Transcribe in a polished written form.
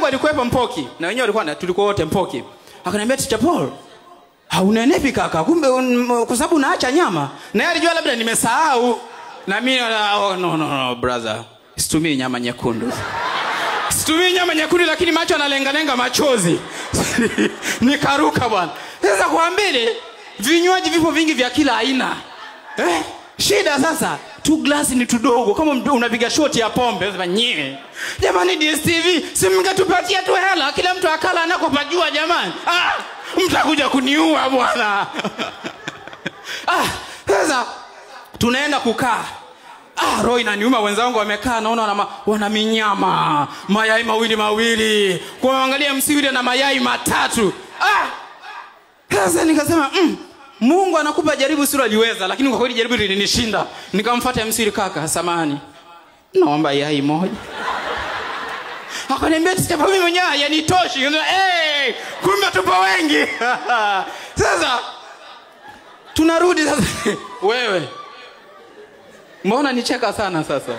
yangu alikuwepo Mpoki na wenyewe tulikuwa wote Mpoki. Akaniambia Teacher Paul, haunenepi kaka, kumbe kwa sababu unaacha nyama. Na yeye alijua labda nimesahau. Na mimi no brother, situmii nyama nyekundu. Situmii nyama nyekundu, lakini macho analenga machozi. Nikaruka bwana. Sasa kuambie vinywaji vipo vingi vya kila aina. Shida sasa, 2 glasi ni tudogo. Kama unapiga shoti ya pombe, unasema nyewe. Jamani DSTV, si mngetupatia tu hela, kila mtu akala anakopajua jamani. Mtakuja kuniua bwana. Sasa tunaenda kukaa. Roho inaniuma, wenzangu wamekaa naona wana minyama, mayai mawili. Kuangalia msiwili na mayai 3. Sasa nikasema Mungu anakupa jaribu sura liweza, lakini kwa kweli jaribu lilinishinda. Nikamfuata msiri, kaka samani, naomba yai moja. Akaniambia Teacher Paul, mimi mwenyewe yanitoshi. Kumbe tupo wengi. Sasa tunarudi sasa. Wewe mbona nicheka sana sasa?